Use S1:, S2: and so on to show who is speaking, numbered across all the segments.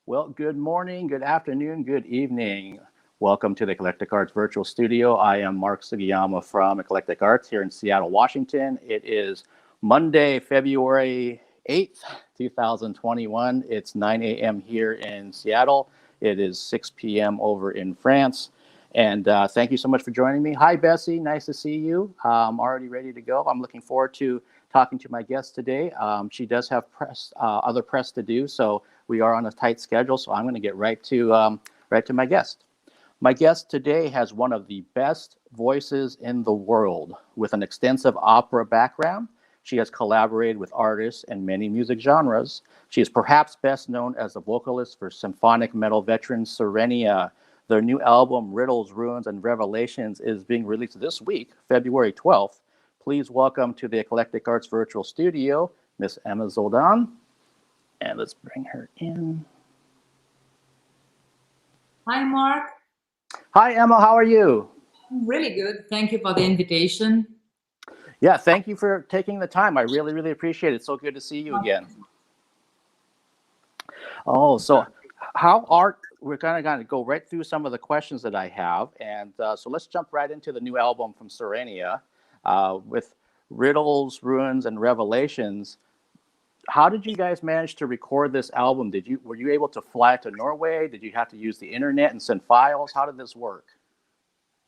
S1: Well, good morning, good afternoon, good evening. Welcome to the Eclectic Arts Virtual Studio. I am Mark Sugiyama from Eclectic Arts here in Seattle, Washington. It is Monday, February 8th, 2021. It's 9 a.m. here in Seattle. It is 6 p.m. over in France. And thank you so much for joining me. Hi, Bessie. Nice to see you. I'm already ready to go. I'm looking forward to talking to my guest today. She does have other press to do, so we are on a tight schedule. So I'm going to get right to my guest. My guest today has one of the best voices in the world. With an extensive opera background, she has collaborated with artists in many music genres. She is perhaps best known as a vocalist for symphonic metal veteran Sirenia. Their new album, Riddles, Ruins, and Revelations, is being released this week, February 12th. Please welcome to the Eclectic Arts Virtual Studio, Miss Emma Zoldan. And let's bring her in.
S2: Hi, Mark.
S1: Hi, Emma. How are you?
S2: I'm really good. Thank you for the invitation.
S1: Yeah, thank you for taking the time. I really, really appreciate it. It's so good to see you again. Oh, so we're going to go right through some of the questions that I have. And so let's jump right into the new album from Sirenia with Riddles, Ruins, and Revelations. How did you guys manage to record this album? Were you able to fly to Norway? Did you have to use the internet and send files? How did this work?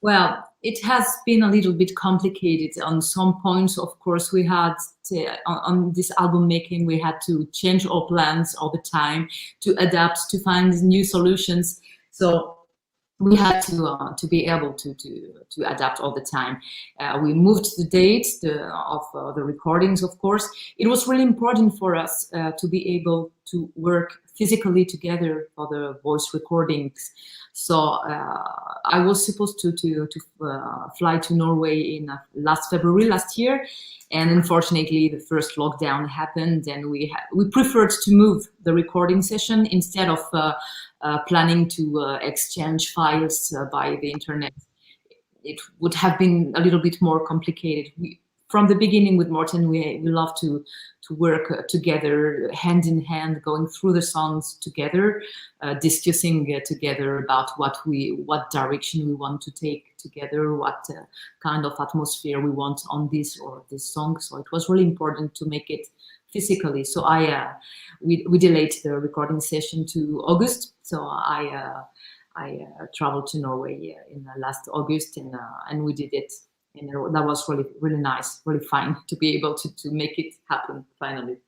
S2: Well, it has been a little bit complicated on some points. Of course, we had on this album making, we had to change our plans all the time to adapt, to find new solutions. So we had to be able to adapt all the time. We moved the dates of the recordings, of course. It was really important for us to be able to work physically together for the voice recordings. So I was supposed to fly to Norway in last February last year, and unfortunately the first lockdown happened, and we preferred to move the recording session instead of planning to exchange files by the internet. It would have been a little bit more complicated. From the beginning with Morten, we love to work together, hand in hand, going through the songs together, discussing together about what direction we want to take together, what kind of atmosphere we want on this or this song. So it was really important to make it physically. So we delayed the recording session to August. So I traveled to Norway in last August, and we did it. And that was really, really nice, really fun to be able to make it happen finally.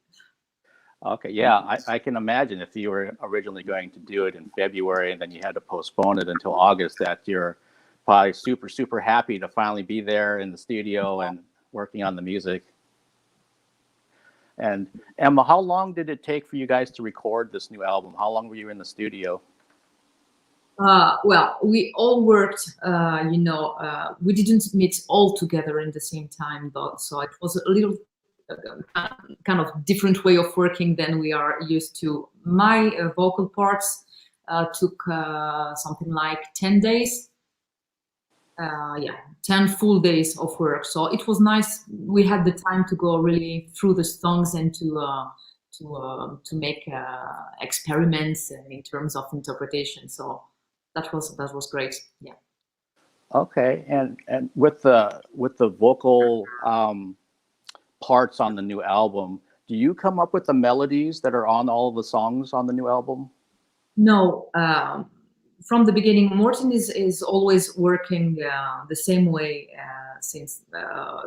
S1: Okay, yeah, I can imagine if you were originally going to do it in February and then you had to postpone it until August, that you're probably super, super happy to finally be there in the studio and working on the music. And Emma, how long did it take for you guys to record this new album? How long were you in the studio?
S2: Well, we all worked, we didn't meet all together in the same time, though. So it was a little kind of different way of working than we are used to. My vocal parts took something like 10 days. 10 full days of work. So it was nice. We had the time to go really through the songs and to make experiments in terms of interpretation. So that was great. Yeah.
S1: Okay, and with the vocal parts on the new album, do you come up with the melodies that are on all of the songs on the new album?
S2: No. From the beginning, Morten is always working the same way since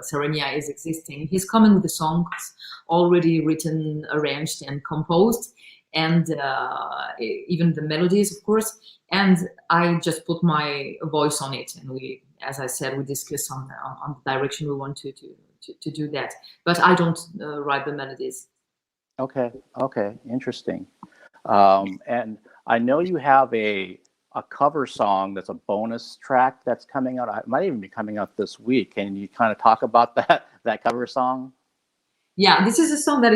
S2: Sirenia is existing. He's coming with the songs already written, arranged, and composed, and even the melodies, of course. And I just put my voice on it, and we, as I said, we discuss on the direction we want to do that. But I don't write the melodies.
S1: Okay, interesting. And I know you have a cover song that's a bonus track that's coming out. It might even be coming out this week. Can you kind of talk about that cover song?
S2: Yeah, this is a song that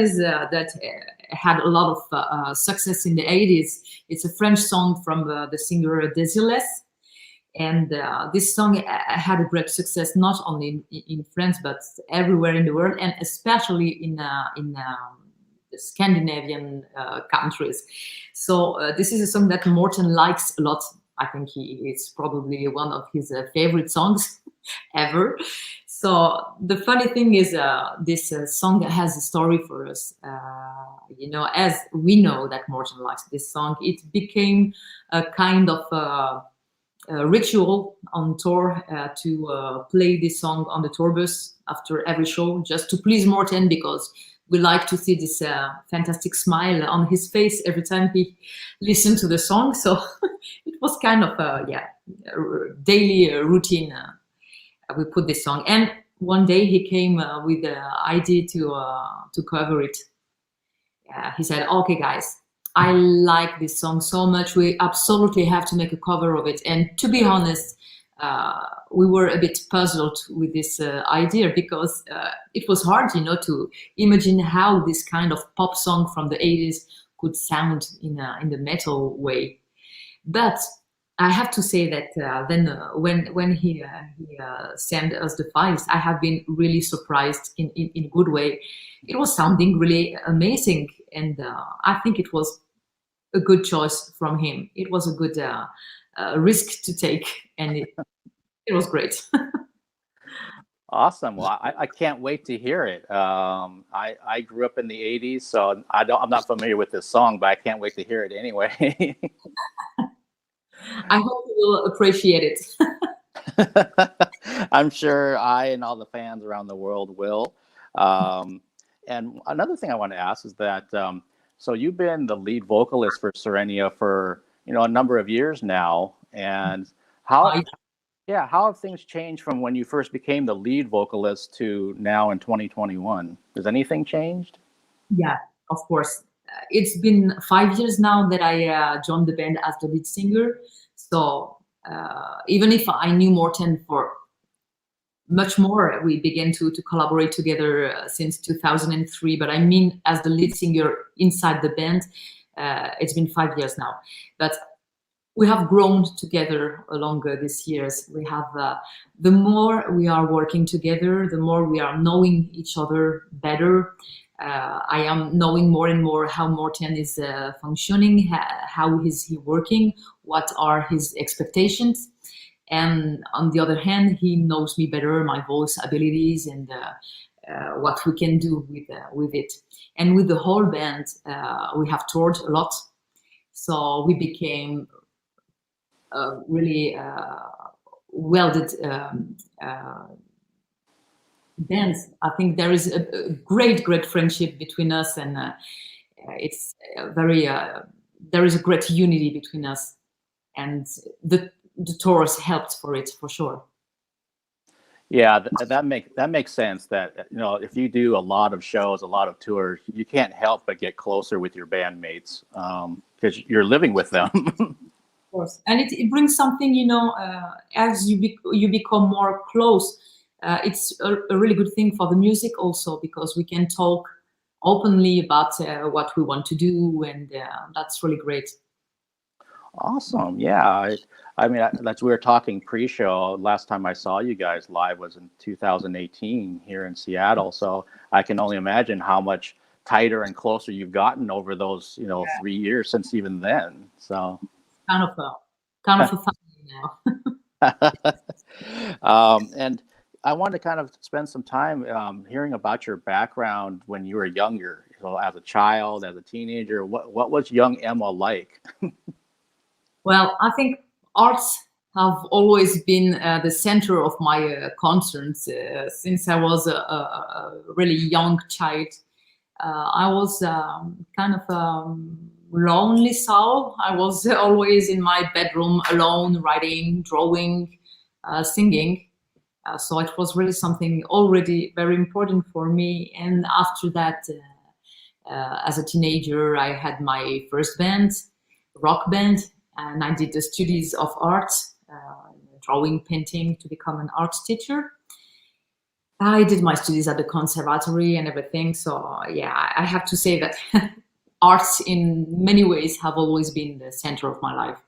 S2: had a lot of success in the 80s. It's a French song from the singer Desiles. And this song had a great success, not only in France, but everywhere in the world, and especially in Scandinavian countries. So this is a song that Morten likes a lot. I think it's probably one of his favorite songs ever. So the funny thing is, this song has a story for us. As we know that Morten likes this song, it became a kind of ritual on tour to play this song on the tour bus after every show, just to please Morten, because we like to see this fantastic smile on his face every time he listened to the song. So it was kind of a daily routine. We put this song, and one day he came with the idea to cover it. He said, "Okay, guys, I like this song so much. We absolutely have to make a cover of it." And to be honest, we were a bit puzzled with this idea, because it was hard, to imagine how this kind of pop song from the 80s could sound in the metal way. But I have to say that then when he sent us the files, I have been really surprised in a good way. It was sounding really amazing, and I think it was a good choice from him. It was a good risk to take, and it was great.
S1: Awesome. Well, I can't wait to hear it. I grew up in the 80s, so I'm not familiar with this song, but I can't wait to hear it anyway.
S2: I hope you will appreciate it.
S1: I'm sure I and all the fans around the world will. And another thing I want to ask is that, so you've been the lead vocalist for Sirenia for, a number of years now. And how have things changed from when you first became the lead vocalist to now in 2021? Has anything changed?
S2: Yeah, of course. It's been 5 years now that I joined the band as the lead singer. So even if I knew Morten for much more, we began to collaborate together since 2003. But I mean, as the lead singer inside the band, it's been 5 years now. But we have grown together along these years. We have the more we are working together, the more we are knowing each other better. I am knowing more and more how Morten is functioning, how is he working, what are his expectations. And on the other hand, he knows me better, my voice abilities, and what we can do with it. And with the whole band, we have toured a lot. So we became really welded bands. I think there is a great friendship between us, and it's very there is a great unity between us, and the tours helped for it, for sure.
S1: Yeah, that makes sense. That if you do a lot of shows, a lot of tours, you can't help but get closer with your bandmates because you're living with them.
S2: Of course, and it brings something, as you become more close. It's a really good thing for the music also, because we can talk openly about what we want to do, and that's really great.
S1: Awesome. Yeah. I mean, that's we were talking pre-show. Last time I saw you guys live was in 2018 here in Seattle. So I can only imagine how much tighter and closer you've gotten over those, 3 years since even then. So
S2: kind of a family now.
S1: And I wanted to kind of spend some time hearing about your background when you were younger. So as a child, as a teenager, what was young Emma like?
S2: Well, I think arts have always been the center of my concerns since I was a really young child. I was kind of a lonely soul. I was always in my bedroom alone, writing, drawing, singing. So it was really something already very important for me. And after that, as a teenager, I had my first band, rock band. And I did the studies of art, drawing, painting, to become an art teacher. I did my studies at the conservatory and everything. So yeah, I have to say that arts in many ways have always been the center of my life.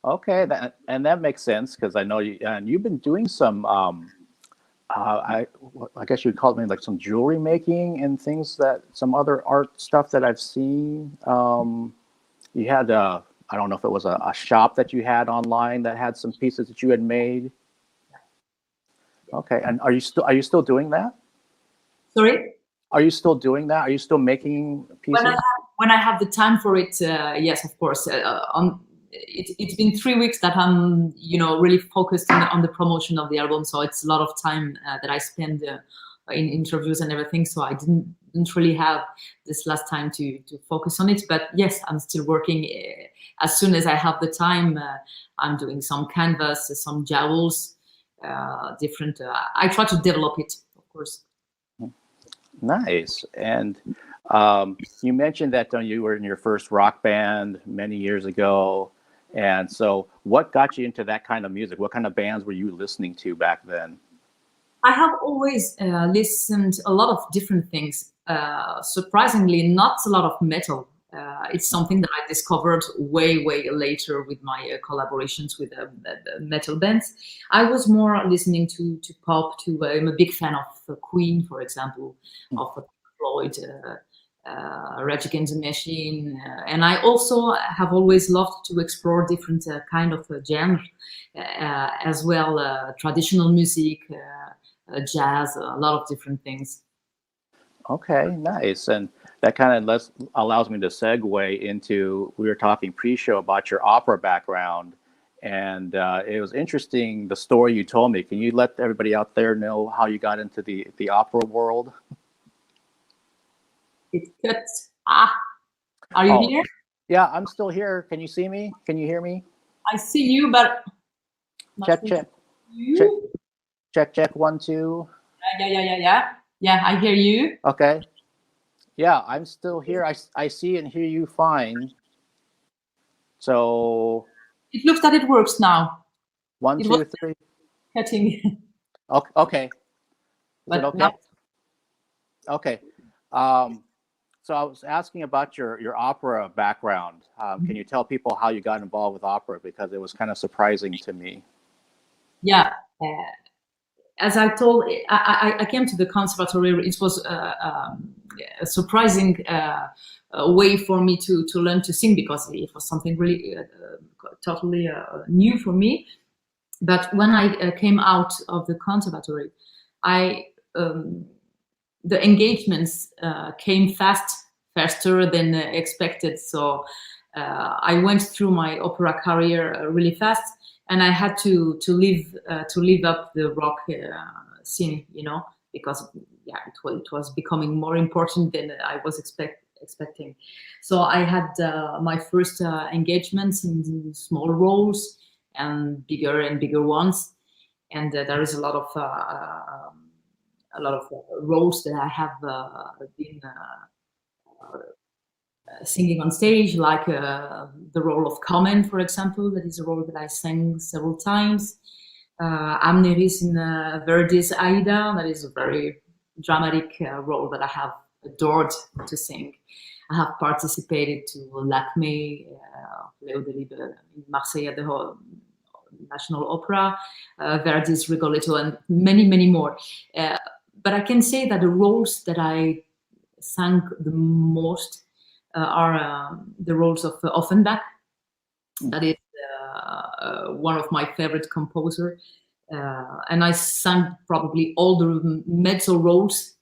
S1: Okay, that makes sense, because I know you've been doing some I guess you'd call it maybe like some jewelry making and things that some other art stuff that I've seen. You had I don't know if it was a shop that you had online that had some pieces that you had made. Okay, and are you still doing that?
S2: Sorry?
S1: Are you still doing that? Are you still making pieces?
S2: When I have the time for it, yes, of course. It's been 3 weeks that I'm, really focused on the promotion of the album. So it's a lot of time that I spend in interviews and everything. So I didn't really have this last time to focus on it. But yes, I'm still working. As soon as I have the time, I'm doing some canvas, some jowls, different. I try to develop it, of course.
S1: Nice. And you mentioned that you were in your first rock band many years ago. And so what got you into that kind of music? What kind of bands were you listening to back then?
S2: I have always listened a lot of different things. Surprisingly, not a lot of metal. It's something that I discovered way later with my collaborations with metal bands. I was more listening to pop. I'm a big fan of Queen, for example, of Floyd, Rage Against the Machine, and I also have always loved to explore different kind of genre as well, traditional music, jazz, a lot of different things.
S1: Okay, nice. And that kind of allows me to segue into, we were talking pre-show about your opera background, and it was interesting, the story you told me. Can you let everybody out there know how you got into the opera world?
S2: It cuts. Are you here?
S1: Yeah, I'm still here. Can you see me? Can you hear me?
S2: I see you, but
S1: check. Check 1 2.
S2: Yeah, I hear you.
S1: Okay. Yeah, I'm still here. I see and hear you fine. So
S2: it looks that it works now.
S1: 1 2 3.
S2: Cutting.
S1: Okay. Is it okay?
S2: No.
S1: Okay. So I was asking about your opera background. Can you tell people how you got involved with opera? Because it was kind of surprising to me.
S2: Yeah. As I told, I came to the conservatory. It was a surprising way for me to learn to sing, because it was something really totally new for me. But when I came out of the conservatory, the engagements came faster than expected. So I went through my opera career really fast, and I had to leave up the rock scene, because it was becoming more important than I was expecting. So I had my first engagements in small roles and bigger ones, and there is a lot of roles that I have been singing on stage, like the role of Carmen, for example. That is a role that I sang several times. Amneris in Verdi's Aida. That is a very dramatic role that I have adored to sing. I have participated to L'Acme, Léo Delibes in Marseille at the National Opera, Verdi's Rigoletto, and many more. But I can say that the roles that I sang the most are the roles of Offenbach. That is one of my favorite composers. And I sang probably all the mezzo roles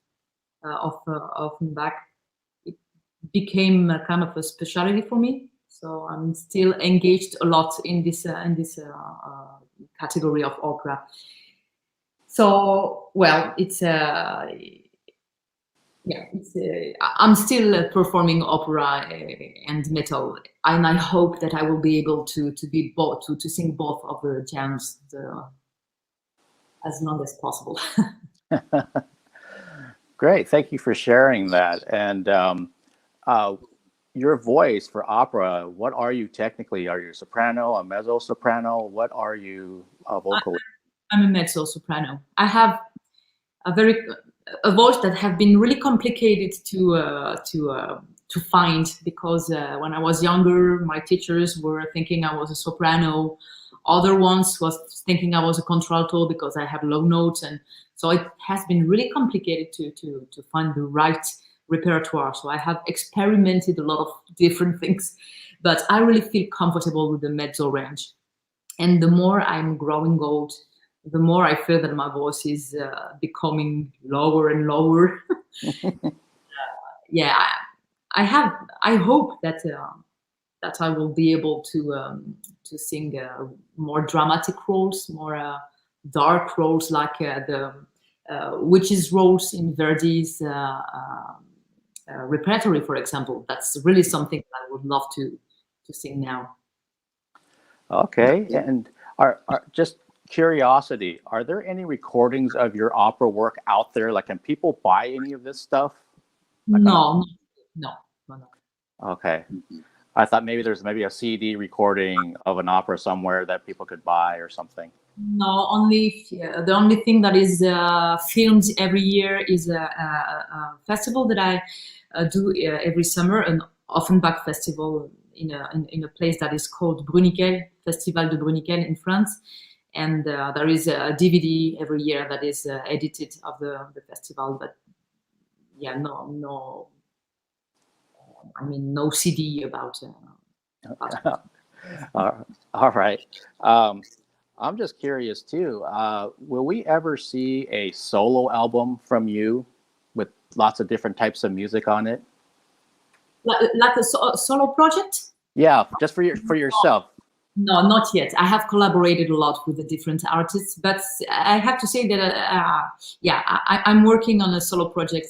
S2: of Offenbach. It became kind of a specialty for me. So I'm still engaged a lot in this category of opera. So, well, I'm still performing opera and metal, and I hope that I will be able to be both, to sing both of the genres as long as possible.
S1: Great, thank you for sharing that. And your voice for opera, what are you technically? Are you a soprano, a mezzo soprano? What are you vocally?
S2: I'm a mezzo soprano. I have a voice that have been really complicated to find, because when I was younger, my teachers were thinking I was a soprano. Other ones was thinking I was a contralto because I have low notes, and So it has been really complicated to find the right repertoire. So I have experimented a lot of different things, but I really feel comfortable with the mezzo range. And the more I'm growing old, the more I feel that my voice is becoming lower and lower. Yeah, I hope that that I will be able to sing more dramatic roles, more dark roles, like the witches roles in Verdi's repertory, for example. That's really something that I would love to sing now.
S1: Okay, and are just curiosity, are there any recordings of your opera work out there? Like, can people buy any of this stuff? Like on a,
S2: No, no, no, no.
S1: okay. I thought maybe there's maybe a CD recording of an opera somewhere that people could buy or something.
S2: No, only the only thing that is filmed every year is a festival that I do every summer, an Offenbach festival in a place that is called Bruniquel, Festival de Bruniquel in France. And there is a DVD every year that is edited of the festival. But yeah, no, I mean, no CD about
S1: All right. I'm just curious too. Will we ever see a solo album from you with lots of different types of music on it?
S2: like a solo project.
S1: Yeah, just for yourself.
S2: No, not yet. I have collaborated a lot with the different artists, but I have to say that, yeah, I'm working on a solo project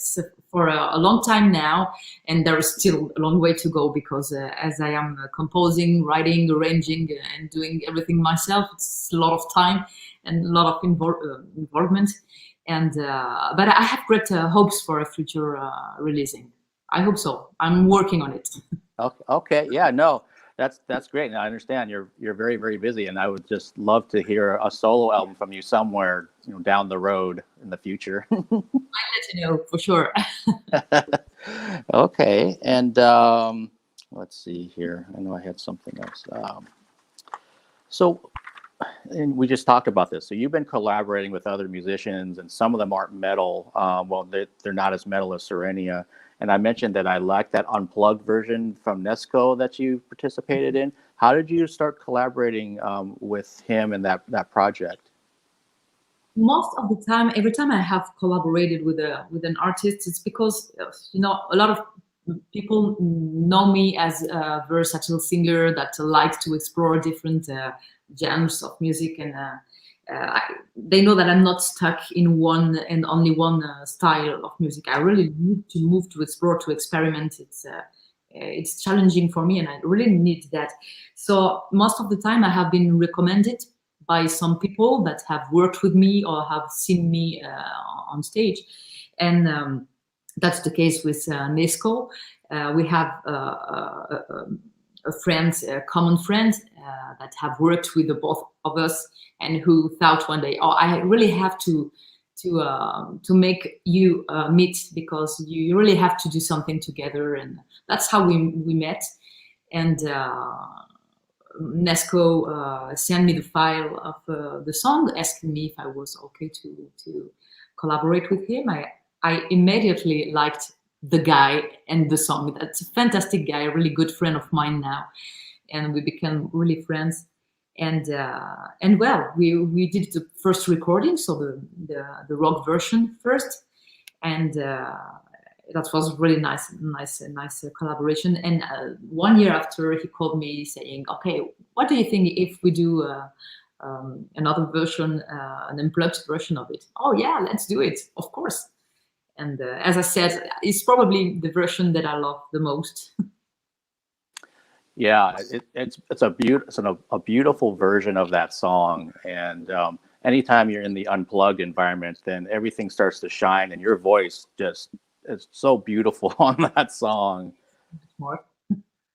S2: for a long time now, and there is still a long way to go because as I am composing, writing, arranging, and doing everything myself, it's a lot of time and a lot of involvement. And but I have great hopes for a future releasing. I hope so. I'm working on it.
S1: Okay, yeah, no, that's great. And I understand you're very, very busy, and I would just love to hear a solo album from you somewhere, down the road in the future.
S2: I'll let you know for sure.
S1: Okay, and let's see here. I know I had something else. So, and we just talked about this. So you've been collaborating with other musicians, and some of them aren't metal. Well, they're not as metal as Sirenia. And I mentioned that I like that unplugged version from Nesco that you participated in. How did you start collaborating with him in that project?
S2: Most of the time, every time I have collaborated with an artist, it's because a lot of people know me as a versatile singer that likes to explore different genres of music, and they know that I'm not stuck in one and only one style of music. I really need to move, to explore, to experiment. It's challenging for me, and I really need that. So most of the time, I have been recommended by some people that have worked with me or have seen me on stage, and that's the case with Nesco. We have a friend, a common friend that have worked with the both of us, and who thought one day, oh, I really have to make you meet, because you really have to do something together. And that's how we met. And Nesco sent me the file of the song, asking me if I was okay to collaborate with him. I immediately liked the guy and the song. That's a fantastic guy, a really good friend of mine now, and we became really friends. And well, we did the first recording, so the rock version first, and that was really nice collaboration. And 1 year after, he called me saying, "Okay, what do you think if we do another version, an unplugged version of it?" Oh yeah, let's do it, of course. And as I said, it's probably the version that I love the most.
S1: Yeah, it's a beautiful version of that song. And anytime you're in the unplugged environment, then everything starts to shine, and your voice just is so beautiful on that song.
S2: More.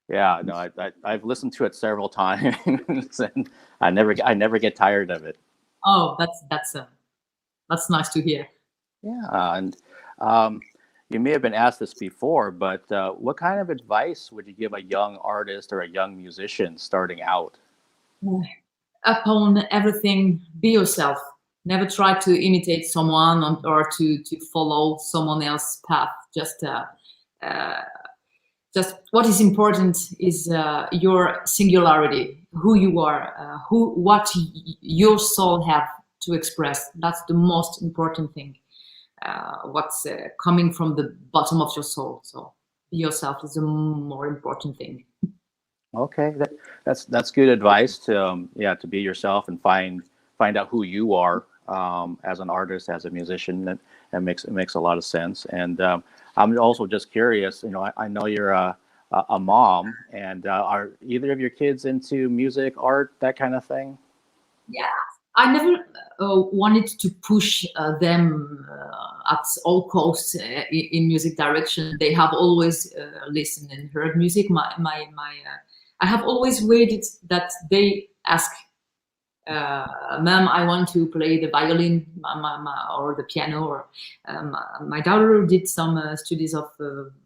S1: Yeah, no, I've listened to it several times, and I never get tired of it.
S2: Oh, that's nice to hear.
S1: Yeah, and you may have been asked this before, but what kind of advice would you give a young artist or a young musician starting out?
S2: Upon everything, be yourself. Never try to imitate someone or to follow someone else's path. Just what is important is your singularity, who you are, what your soul have to express. That's the most important thing. What's coming from the bottom of your soul. So be yourself is the more important thing.
S1: Okay, that's good advice to to be yourself and find out who you are as an artist, as a musician. That makes a lot of sense. And I'm also just curious. I know you're a mom, and are either of your kids into music, art, that kind of thing?
S2: Yeah, I never wanted to push them at all costs in music direction. They have always listened and heard music. I have always waited that they ask, "Mom, I want to play the violin, or the piano." Or my daughter did some studies of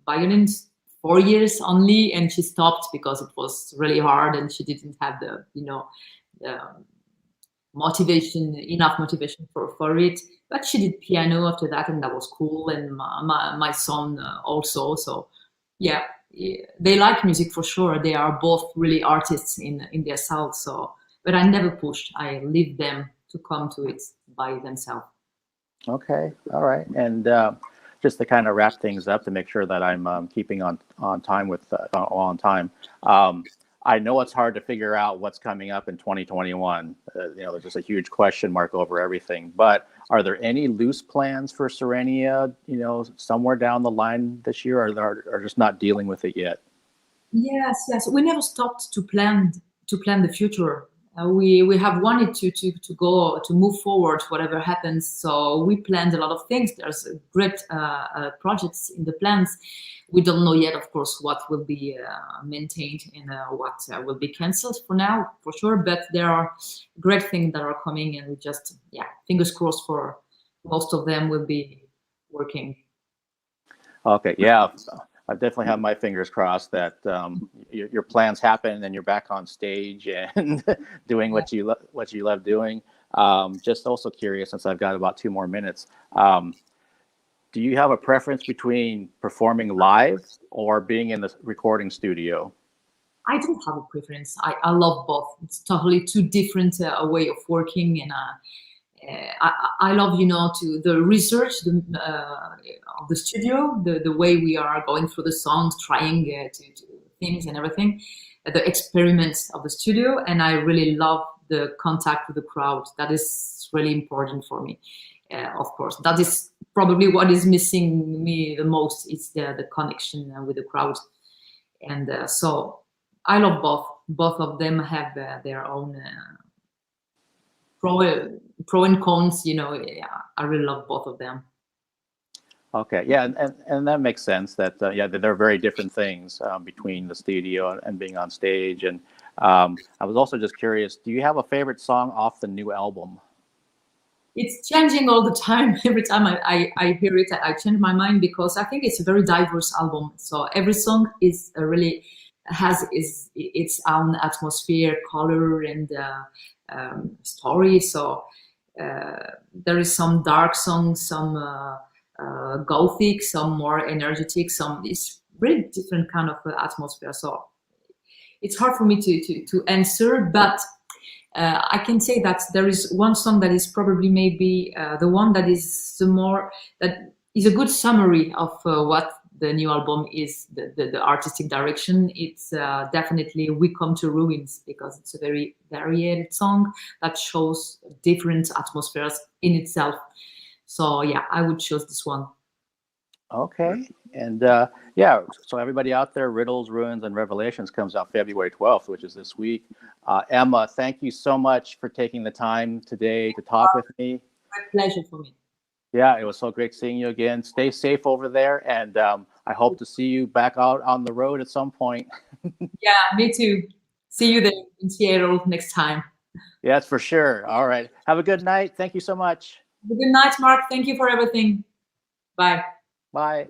S2: violins, 4 years only, and she stopped because it was really hard and she didn't have the enough motivation for it. But she did piano after that, and that was cool. And my son also. So yeah, they like music for sure. They are both really artists in their self. So, but I never pushed. I leave them to come to it by themselves.
S1: Okay, all right. And just to kind of wrap things up, to make sure that I'm keeping on time with on time. I know it's hard to figure out what's coming up in 2021. There's just a huge question mark over everything. But are there any loose plans for Sirenia, somewhere down the line this year, or just not dealing with it yet?
S2: Yes. We never stopped to plan the future. We have wanted to move forward, whatever happens. So we planned a lot of things. There's great projects in the plans. We don't know yet, of course, what will be maintained and what will be cancelled for now, for sure. But there are great things that are coming, and we just, fingers crossed for most of them will be working.
S1: Okay, yeah. I definitely have my fingers crossed that your plans happen and you're back on stage and doing what you love doing. Just also curious, since I've got about 2 more minutes, do you have a preference between performing live or being in the recording studio?
S2: I don't have a preference. I love both. It's totally two different way of working, and I love, to the research of the studio, the way we are going through the songs, trying to things and everything, the experiments of the studio, and I really love the contact with the crowd. That is really important for me. Of course, that is probably what is missing me the most. It's the connection with the crowd, and so I love both. Both of them have their own pro and cons. I really love both of them.
S1: Okay, yeah, and that makes sense. That they're very different things between the studio and being on stage. And I was also just curious, do you have a favorite song off the new album?
S2: It's changing all the time. Every time I hear it, I change my mind, because I think it's a very diverse album. So every song is really has its own atmosphere, color, and story. So there is some dark songs, some gothic, some more energetic, some is really different kind of atmosphere. So it's hard for me to answer, but I can say that there is one song that is probably maybe the one that is that is a good summary of what the new album is, the artistic direction. It's definitely "We Come to Ruins," because it's a very varied song that shows different atmospheres in itself. So yeah, I would choose this one.
S1: Okay, and so everybody out there, Riddles, Ruins, and Revelations comes out February 12th, which is this week. Emma, thank you so much for taking the time today to talk with me.
S2: My pleasure for me.
S1: Yeah, it was so great seeing you again. Stay safe over there, and I hope to see you back out on the road at some point.
S2: Yeah, me too. See you there in Seattle next time.
S1: Yes, for sure. All right. Have a good night. Thank you so much.
S2: Have a good night, Mark. Thank you for everything. Bye.
S1: Bye.